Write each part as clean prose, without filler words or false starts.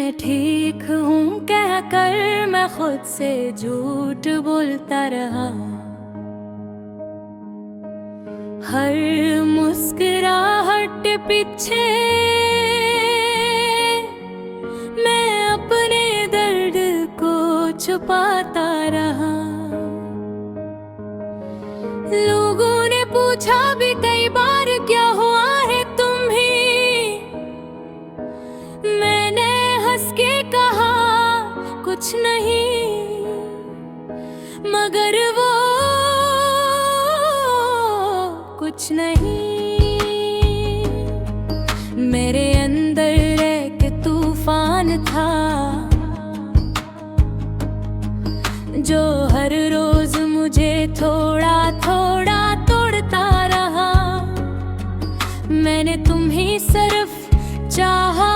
मैं ठीक हूँ कह कर मैं खुद से झूठ बोलता रहा। हर मुस्कुराहट पीछे मैं अपने दर्द को छुपाता रहा। लोगों ने पूछा भी कई बार क्या हुआ है तुम्हें, मैंने हंस के कहा कुछ नहीं, मगर वो कुछ नहीं। मेरे अंदर एक तूफान था जो हर रोज मुझे थोड़ा थोड़ा तोड़ता रहा। मैंने तुम्हें सिर्फ चाहा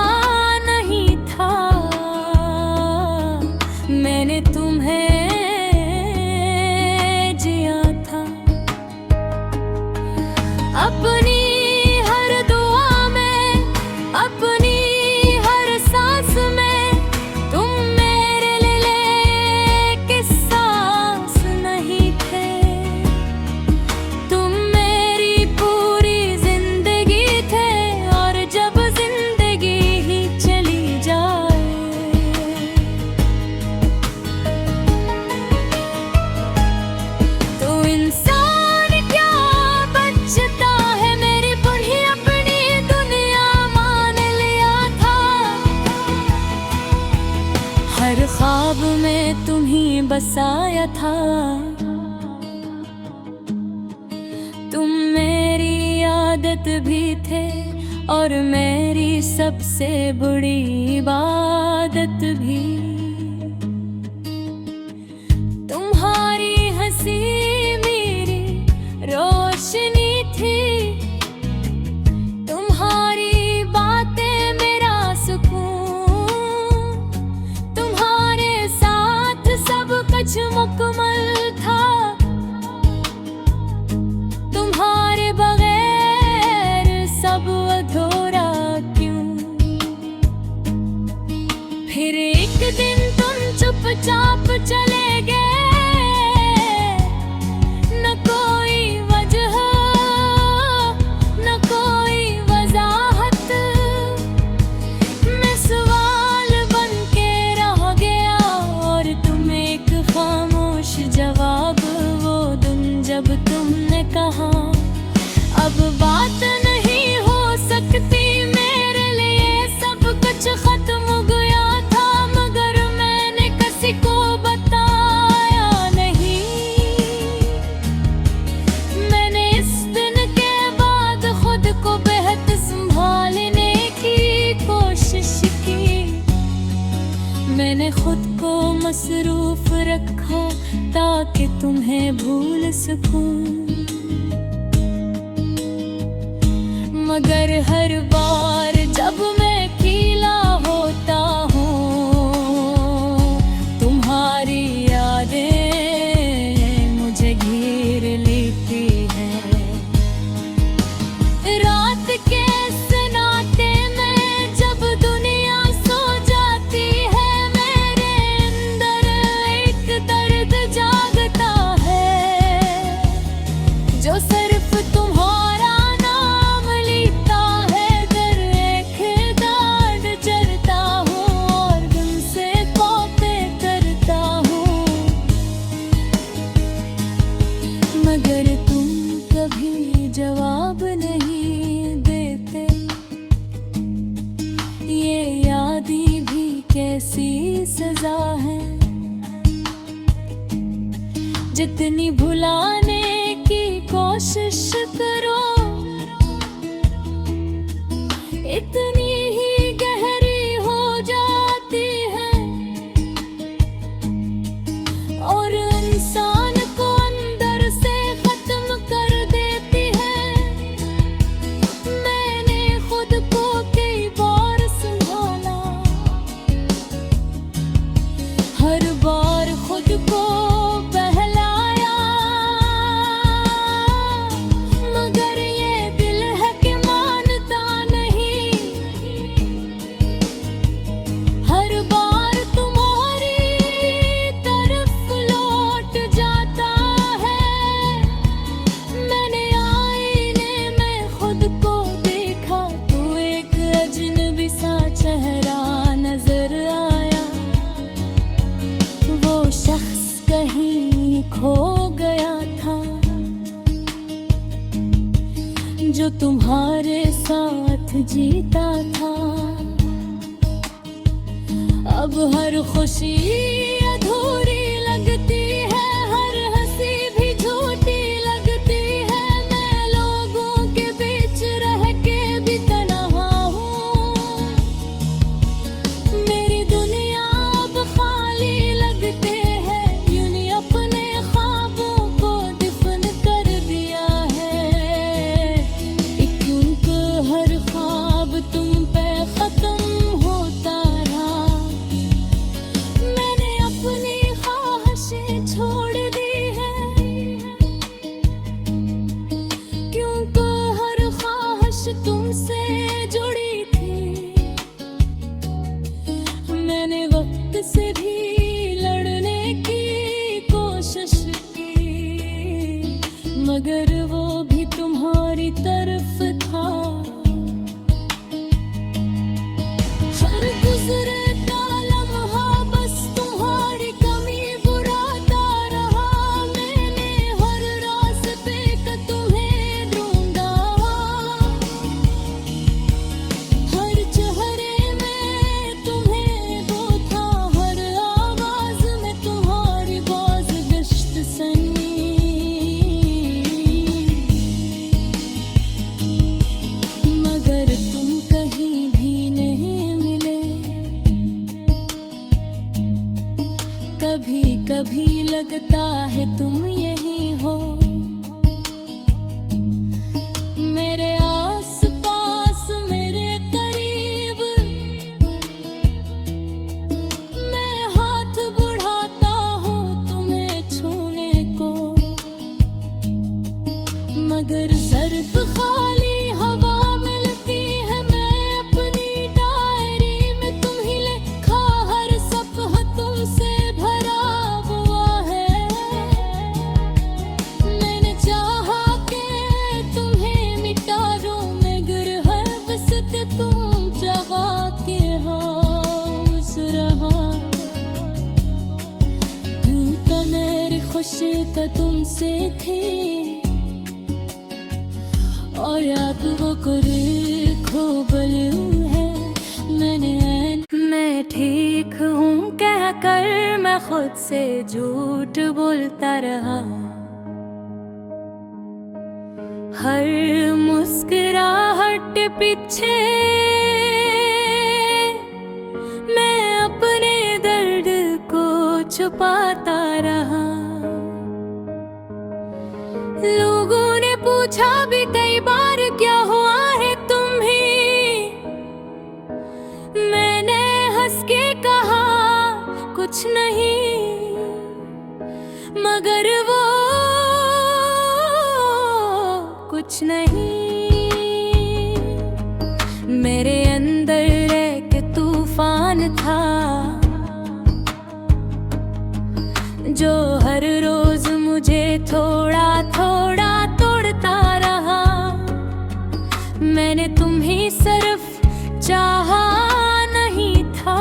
नहीं था, मैंने तुम्हें जिया था। अपनी हर दुआ में, अपनी हर सांस में तुम मेरे लिए किस्सा नहीं थे। तुम मेरी पूरी जिंदगी थे, और जब जिंदगी ही चली जाए तो इंसान क्या बचता है। मेरी बुढ़ी अपनी दुनिया मान लिया था। हर ख्वाब में तुम्हीं बसाया था। तुम मेरी आदत भी थे और मेरी सबसे बुरी इबादत भी। तुम्हारी हंसी मेरी रोशनी थी, तुम्हारी बातें मेरा सुकून। तुम्हारे साथ सब कुछ मुकम्मल था, तुम्हारे बगैर सब अधूरा क्यों। फिर एक दिन तुम चुपचाप चले गए, न कोई वजह न कोई वजाहत। मैं सवाल बन के रह गया और तुम एक खामोश जवाब। वो दिन जब तुमने कहा अब बात नहीं हो सकती मेरे लिए, सब कुछ खत्म हो गया था, मगर मैंने किसी को बताया नहीं। मैंने इस दिन के बाद खुद को बेहद संभालने की कोशिश की। मैंने खुद को मसरूफ रखा ताकि तुम्हें भूल सकूं, मगर हर बार जब मैं अकेला होता हूँ तुम्हारी यादें मुझे घेर लेती हैं। रात के सन्नाटे में जब दुनिया सो जाती है, मेरे अंदर एक दर्द जागता है जो सिर्फ तुम्हारा नाम लेता है। दर एक दाद चलता हूँ और गम से कौपे करता हूँ, मगर तुम कभी जवाब नहीं देते। ये यादें भी कैसी सजा है, जितनी भुलाने की कोशिश करो इतनी ही गहरी हो जाती है, और इंसान को अंदर से खत्म कर देती है। मैंने खुद को कई बार संभाला, हर बार खुद को बहलाया, मगर ये दिल है कि मानता नहीं। खो गया था, जो तुम्हारे साथ जीता था। अब हर खुशी अधूरी लगती है, हर हंसी भी झूठी लगती है। मैं लोगों के बीच रह के भी तन्हा हूँ, मेरी दुनिया अब खाली लगते है। यूं ही अपने ख्वाबों को दफन कर दिया है। क्योंकि हर ख्वाब तुम पे खत्म होता रहा। मैंने अपनी ख्वाहिशें छोड़ दी है, क्योंकि हर ख्वाहिश तुमसे जुड़ी थी। मैंने वक्त से भी लड़ने की कोशिश की, मगर वो भी तुम्हारी तरफ था। हर गुजरता लम्हा बस तुम्हारी कमी बुराता रहा। मैंने हर रास्ते का तुम्हें ढूंढा, हर चेहरे में तुम्हें वो था, हर आवाज में तुम्हारी बाज़गश्त सुनी। मगर तुम कहीं भी नहीं मिले। कभी कभी लगता है तुम यही हो, मेरे आस पास मेरे करीब। मैं हाथ बढ़ाता हूँ तुम्हें छूने को, मगर सिर्फ खाली हवा मिलती है। मैं अपनी डायरी में तुम ही लिखा, हर सफ़ा तुमसे भरा हुआ है। मैंने चाहा कि तुम्हें मिटा दूं, मगर हर वक्त तुम जगा के हाउस रहा। यूं तो मेरी खुशी तो तुमसे थी, और अब वो कुछ खोबल है। मैं ठीक हूँ कह कर मैं खुद से झूठ बोलता रहा। हर मुस्कुराहट पीछे मैं अपने दर्द को छुपाता रहा। लोगों ने पूछा भी कई बार क्या हुआ है तुम्हें। मैंने हंस के कहा कुछ नहीं, मगर वो कुछ नहीं। मेरे अंदर एक तूफान था, जो हर रोज मुझे थोड़ा थोड़ा तोड़ता रहा। मैंने तुम्हें सिर्फ चाहा नहीं था,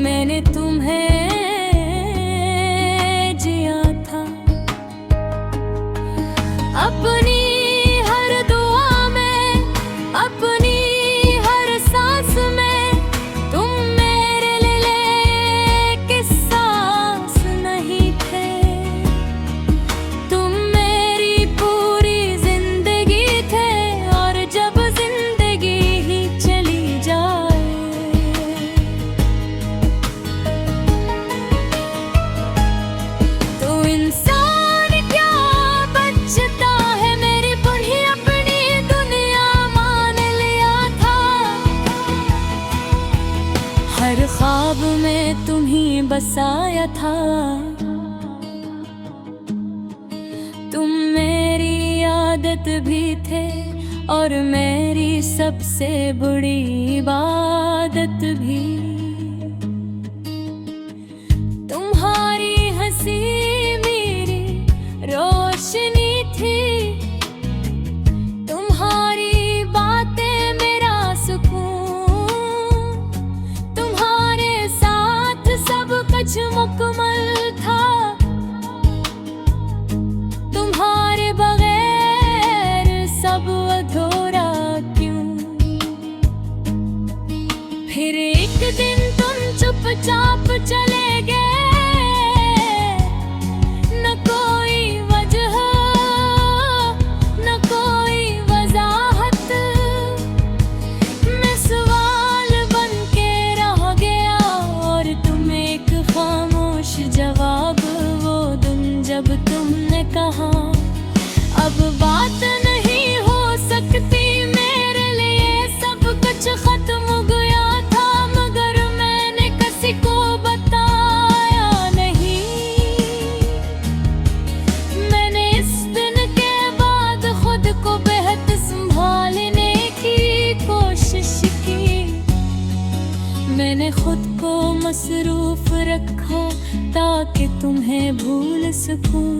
मैंने तुम्हें जिया था। अपनी हर दुआ में, अपनी हर सांस में तुम मेरे लिए किस्सा नहीं थे। तुम मेरी पूरी जिंदगी थे, और जब जिंदगी ही चली जाए तो इंसान क्या बचता है। मेरी बुढ़ी अपनी दुनिया मान लिया था। हर ख्वाब में तुम्हीं बसाया था। तुम मेरी आदत भी थे, और मेरी सबसे बड़ी इबादत भी। तुम्हारी हंसी मेरी रोशनी थी, तुम्हारी बातें मेरा सुकून। तुम्हारे साथ सब कुछ मुकम्मल था। फिर एक दिन तुम चुपचाप चले गए, न कोई वजह न कोई वजाहत। मैं सवाल बन के रह गया और तुम एक खामोश जवाब। वो दिन जब तुमने कहा अब बात नहीं हो सकती मेरे लिए, सब कुछ खत्म हो गया था, मगर मैंने किसी को बताया नहीं। मैंने इस दिन के बाद खुद को बेहद संभालने की कोशिश की। मैंने खुद को मसरूफ रखा ताकि तुम्हें भूल सकूं,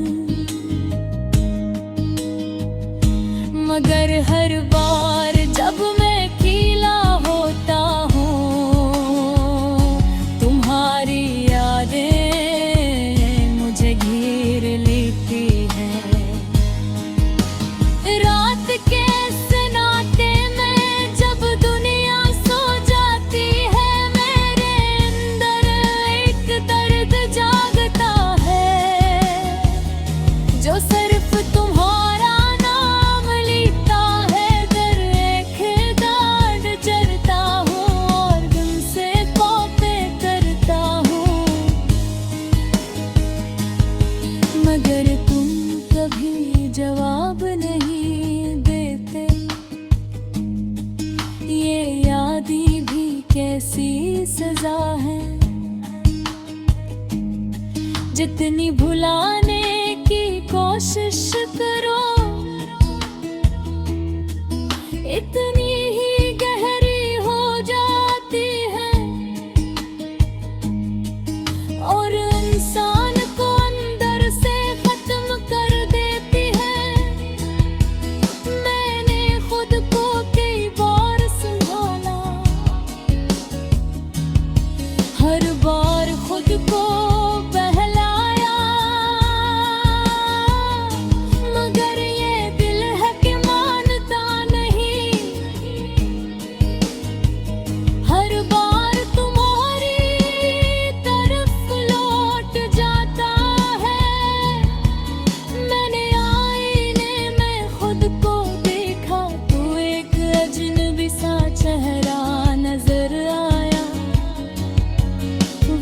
मगर हर बार जब मैं अकेला होता हूँ, तुम्हारी यादें मुझे घेर लेती हैं। रात के सन्नाटे में जब दुनिया सो जाती है, मेरे अंदर एक दर्द जागता है जो सिर्फ तुम्हारा नाम लेता है। दर एक दाढ़ चरता हूँ और गम से कौपे करता हूँ, मगर तुम कभी जवाब नहीं देते। ये यादें भी कैसी सजा है, जितनी भुलाने की कोशिश करो इतनी ही गहरी हो जाती है, और इंसान को अंदर से खत्म कर देती है। मैंने खुद को कई बार संभाला, हर बार खुद को बहलाया, मगर ये दिल है कि मानता नहीं। हर बार तुम्हारी तरफ लौट जाता है। मैंने आईने में खुद को देखा तो एक अजनबी सा चेहरा नजर आया।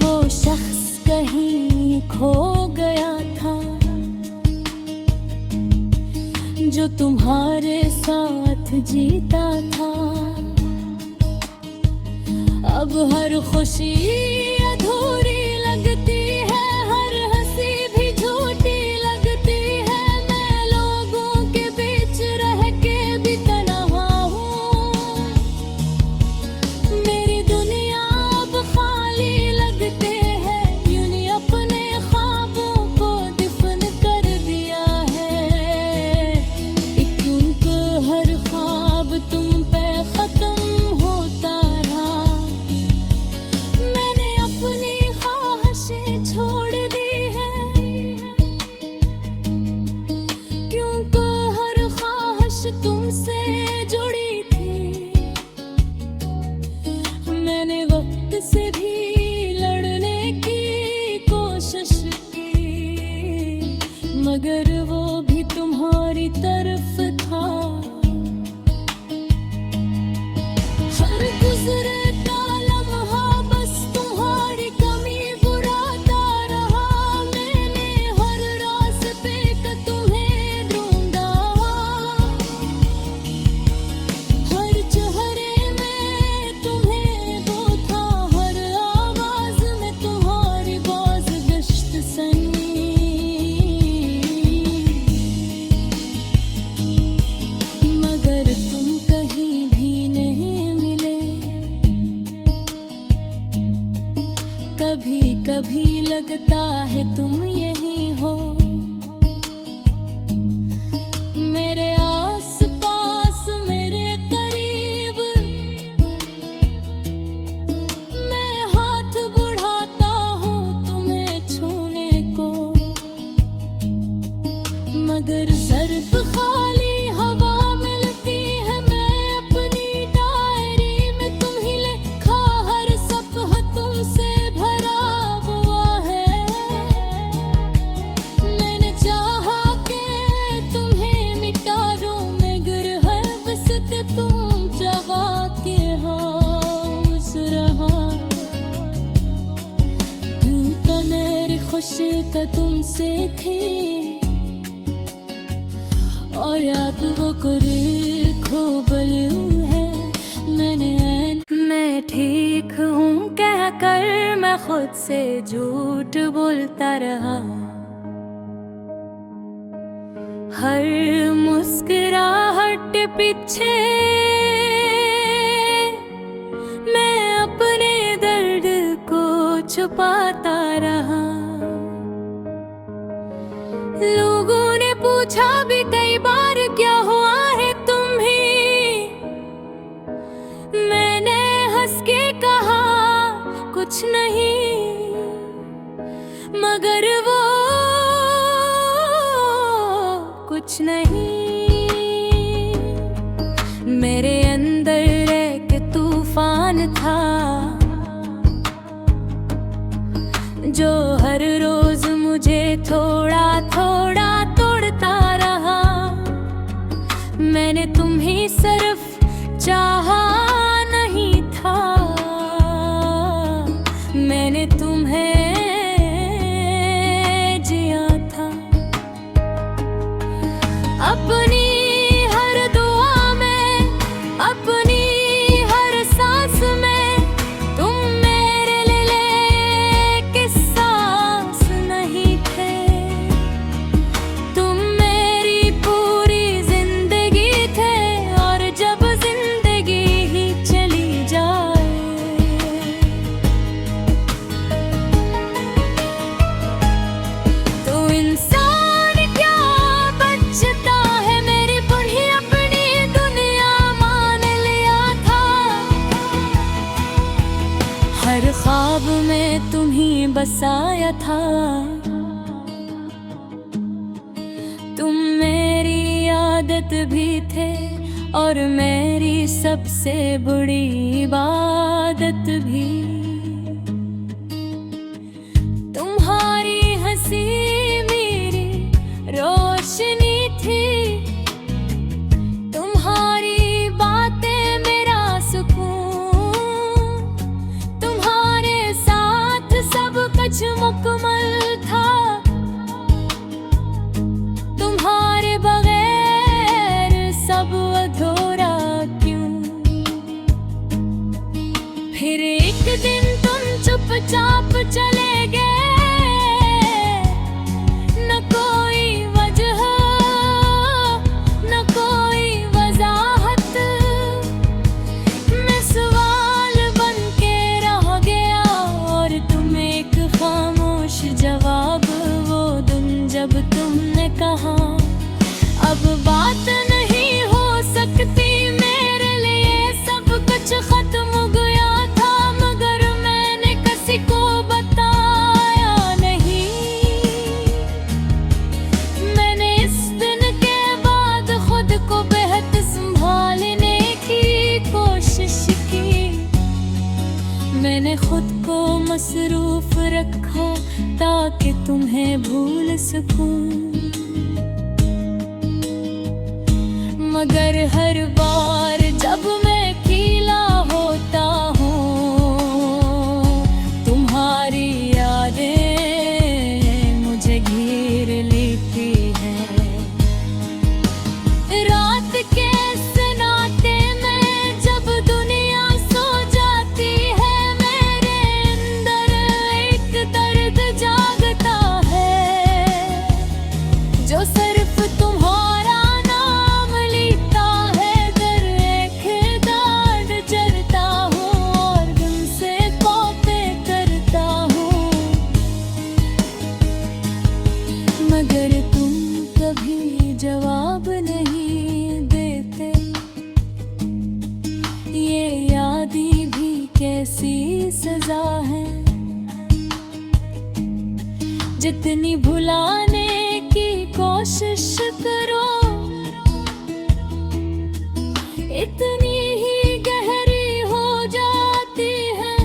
वो शख्स कहीं खो गया था जो तुम्हारे साथ जीता था। अब हर खुशी अधूरी लगती है, हर हंसी भी झूठी लगती है। मैं लोगों के बीच रह के भी तन्हा हूँ, मेरी दुनिया अब खाली लगते है। यूं ही अपने ख्वाबों को दफन कर दिया है, एक उनको हर ख्वाब तुम पे खत्म होता रहा। मैंने अपनी ख्वाहिशें छोड़ दी हैं, क्योंकि हर ख्वाहिश तुमसे जुड़ी थी। मैंने वक्त से भी लड़ने की कोशिश की, मगर वो भी तुम्हारी तरफ था। हर गुजरे का लम्हा बस तुम्हारी कमी बुराता रहा। मैंने हर रास्ते का तुम्हें ढूंढा, हर चेहरे में तुम्हें वो था, हर आवाज में तुम्हारी बाज़गश्त सनी। मगर तुम कहीं भी नहीं मिले। कभी कभी लगता है तुम यही हो, मेरे आस पास मेरे करीब। मैं हाथ बढ़ाता हूँ तुम्हें छूने को, मगर सर्फ खाली हवा मिलती है। मैं अपनी डायरी में तुम्हें लिखा मुश्किल तुमसे थी और आप वो कुरिल खोबलू है। मैं ठीक हूँ कह कर मैं खुद से झूठ बोलता रहा। हर मुस्कुराहट पीछे मैं अपने दर्द को छुपाता रहा। लोगों ने पूछा भी कई बार क्या हुआ है तुम्हें। मैंने हंस के कहा कुछ नहीं, मगर वो कुछ नहीं। मेरे अंदर एक तूफान था जो हर रोज मुझे थोड़ा थोड़ा तोड़ता रहा। मैंने तुम्हें सिर्फ चाहा नहीं था, मैंने तुम्हें जिया था। अपनी हर दुआ में, अपनी हर सांस में तुम मेरे लिए किस्सा नहीं थे। तुम मेरी पूरी जिंदगी थे और जब जिंदगी ही चली जाए तो इंसान क्या बचता है। मेरी बुढ़ी अपनी दुनिया मान लिया था। हर ख्वाब में तुम्ही बसाया था। तुम मेरी आदत भी थे और मेरी सबसे बुरी इबादत भी। तुम्हारी हंसी मेरी रोशनी थी, तुम्हारी बातें मेरा सुकून। तुम्हारे साथ सब कुछ मुकम्मल था, तुम्हारे बगैर सब अधूरा क्यों। फिर एक दिन तुम चुपचाप चले गए, न कोई वजह न कोई वजाहत। मैं सवाल बन के रह गया और तुम एक खामोश जवाब। वो दिन जब तुमने कहा अब बात नहीं हो सकती मेरे लिए, सब कुछ खत्म हो गया था, मगर मैंने किसी को बताया नहीं। मैंने इस दिन के बाद खुद को बेहद संभालने की कोशिश की। मैंने खुद को मसरूफ रखा ताकि तुम्हें भूल सकूं, मगर हर बार जब मैं अकेला होता हूँ तुम्हारी यादें मुझे घेर लेती हैं। रात के सन्नाटे में जब दुनिया सो जाती है, मेरे अंदर एक दर्द जागता है जो सिर्फ तुम्हारा नाम लेता है। दर एक दाद चरता हूँ और गम से बातें करता हूँ, मगर तुम कभी जवाब नहीं देते। ये यादें भी कैसी सजा है, जितनी भुलाने की कोशिश करो इतनी ही गहरी हो जाती है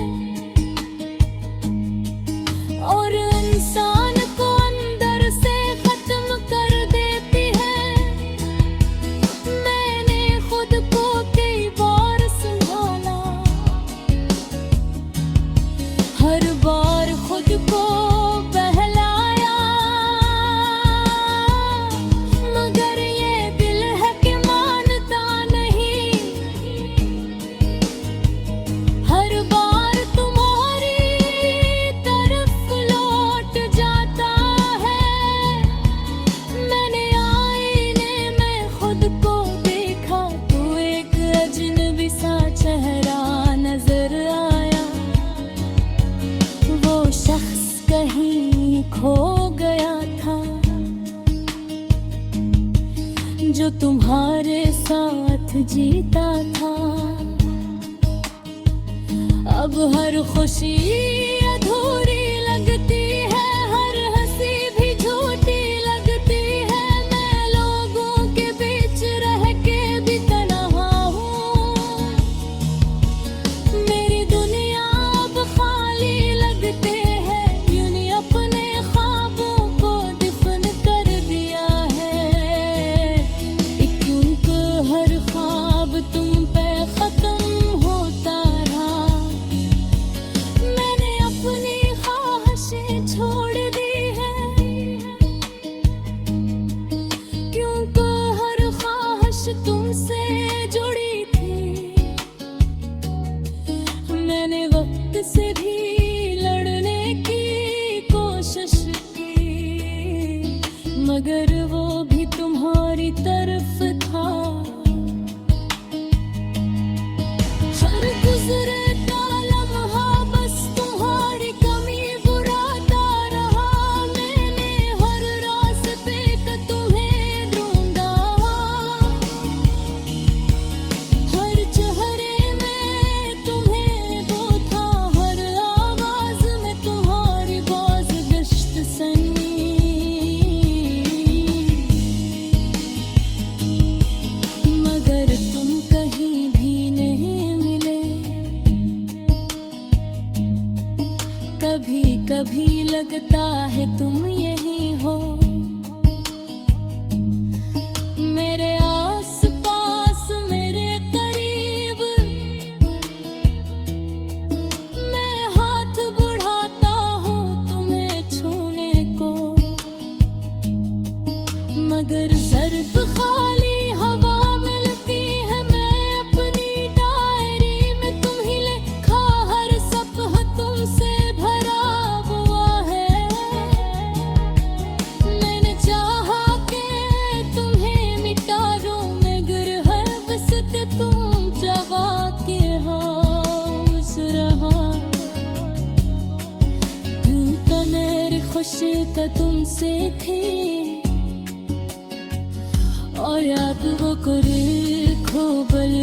और इंसान को अंदर से खत्म कर देती है। मैंने खुद को कई बार संभाला, हर बार खुद को बहला जीता था। अब हर खुशी अधूरी लगती है, हर हंसी भी झूठी लगती है। मैं लोगों के बीच रह के भी तन्हा हूँ। मेरी दुनिया अब खाली लगते है, यूं ही अपने ख्वाबों को दफन कर दिया है। एक उनको हर ख्वाब तुम पे खत्म होता रहा। मैंने अपनी ख्वाहिशें छोड़ दी है, क्योंकि हर ख्वाहिश तुमसे जुड़ी थी। मैंने वक्त से भी लड़ने की कोशिश की, मगर वो भी तुम्हारी तरफ था। हर गुजरता लम्हा बस तुम्हारी कमी बुराता रहा। मैंने हर रास्ते का तुम्हें ढूंढा, हर चेहरे में तुम्हें वो था, हर आवाज में तुम्हारी बाज़गश्त सुनी। मगर तुम कहीं भी नहीं मिले। कभी कभी लगता है तुम यही हो, मेरे आस पास मेरे करीब। मैं हाथ बढ़ाता हूँ तुम्हें छूने को, मगर सिर्फ खाली हवा मिलती है। मैं अपनी डायरी में तुम ही लिखा, हर सफ़ा तुमसे भरा हुआ है। मैंने चाहा कि तुम्हें मिटा दूं, मगर हर वक्त तुम जवा के हाउस रहा। क्यों मेरी खुशी तो तुमसे थी, और याद वो करे खोबल